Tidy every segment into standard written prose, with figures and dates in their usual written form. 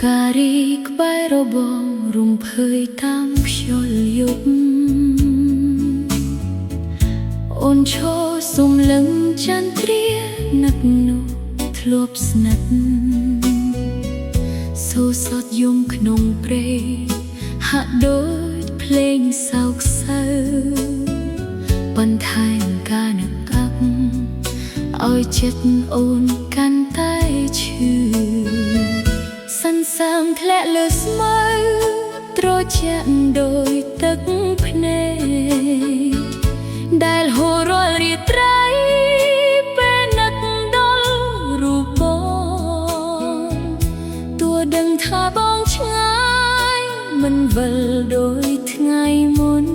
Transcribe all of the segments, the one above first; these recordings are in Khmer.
ការីក្បែររបងរំភើយតាមខ្យល់យប់អូនឈរសុំលឹងចន្ទ្រានឹកនោះធ្លាប់ស្និទ្ធសូរសត់យំក្នុងព្រៃហាក់ដូចភ្លេងសោកសៅបន្ថែមការនឹកអាប់ឲ្យចិត្តអូនកាន់តែឈឺសន្សើមធ្លាក់លើស្មៅត្រជាក់ដោយទឹកភ្នែកដែលហូររាល់រាត្រីពេលនឹកដល់រូបបងទោះដឹងថាបងឆ្ងាយមិនវិលដោយថ្ងៃមុន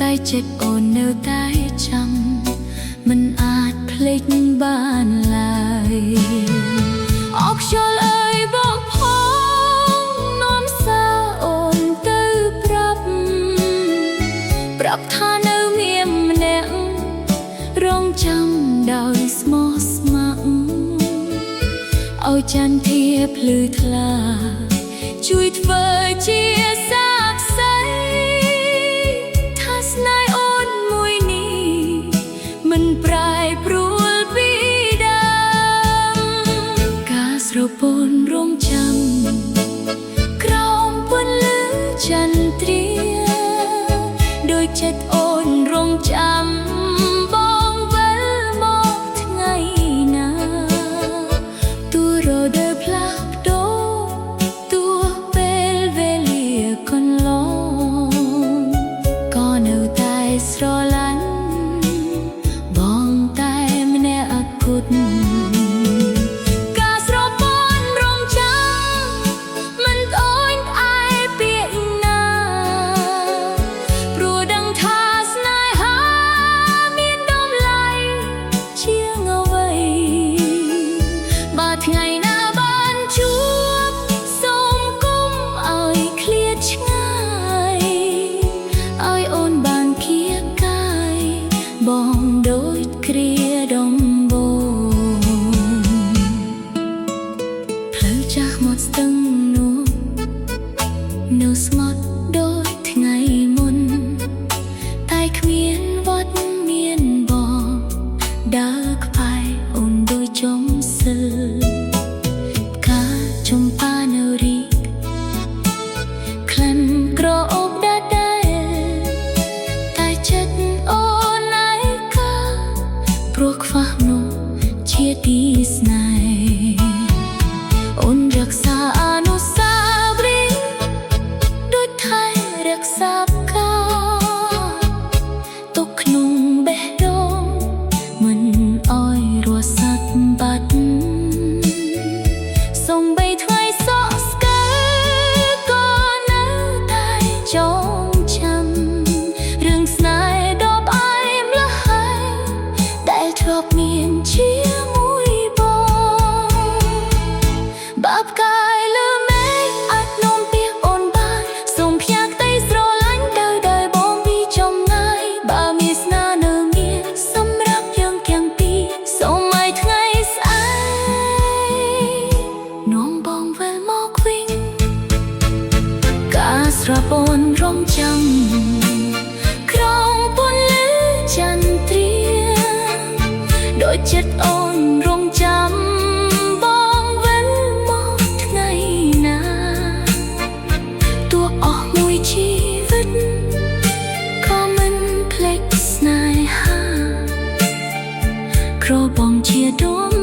តែចិត្តអូននៅតែចាំមិនអាចភ្លេចបានឡើយអរខ្យល់អើយបងផងនាំសារអូនទៅប្រាប់ថានៅមានម្នាក់រងចាំដោយស្មោះស្ម័គ្រឲ្យចន្ទធាភ្លឺថ្លាជួយធ្វើជាសាក្សីថាស្នេហ៍អូនមួយនេះមិនប្រែប្រួលពីដើមការស្រពន់រងចាំក្រោមពន្លឺចន្ទ្រាដោយចិត្តអូនរងចាំបងវិលមកថ្ងៃណាទោះរដូវផ្លាស់ប្ដូរទោះពេលវេលាកន្លងក៏នៅតែស្រឡាញ់បងតែម្នាក់អគត់ការស្រពន់រងចាំមិនអូនផ្អែកពាក្យណាព្រោះដឹងថាស្នេហាមានតម្លៃជាងអ្វីបើថ្ងៃណាបានជួបសូមគុំឲ្យឃ្លាតឆ្ងាយឲ្យអូនបានគៀកកាយបងដូចគ្រាដំបូងផ្លូវចាស់មកស្ទឹងនោះនៅស្មត់ដូចថ្ងៃមុនតែគ្មានវត្តមានបងដើរក្បែរអូនដូចចំសិលការចំប៉ានៅរីកក្លិនក្រអូបដដែលតែចិត្តអូនឯកាព្រោះខ្វះនោះជាទីស្នេហ៍អូនរក្សាអនុស្សាវរីយ៍ដូចថែរក្សាផ្កាទុកក្នុងបេះដូងមិនអោយរស់សាត់បាត់សូម្បីថ្ងៃសក់ស្កើក៏នៅតែចងចាំរឿងស្នេហ៍ដ៏ផ្អែមល្ហែមដែលធ្លាប់មានជាមួយបងបាបកាយលើមេឃអាចនាំពាក្យអូនបានសូមផ្ញើក្តីស្រឡាញ់ទៅដោយបងពីចម្ងាយបើមានស្នានៅមានសម្រាប់យើងទាំងពីរសូមឲ្យថ្ងៃស្អែកនាំបងវិលមកវិញការស្រពន់រងចាំក្រោមពន្លឺចន្ទ្រាដោយចិត្តអូនរងចាំបងវិលមកថ្ងៃណាទោះអស់មួយជីវិតក៏មិនភ្លេចស្នេហាក្របងជាដួង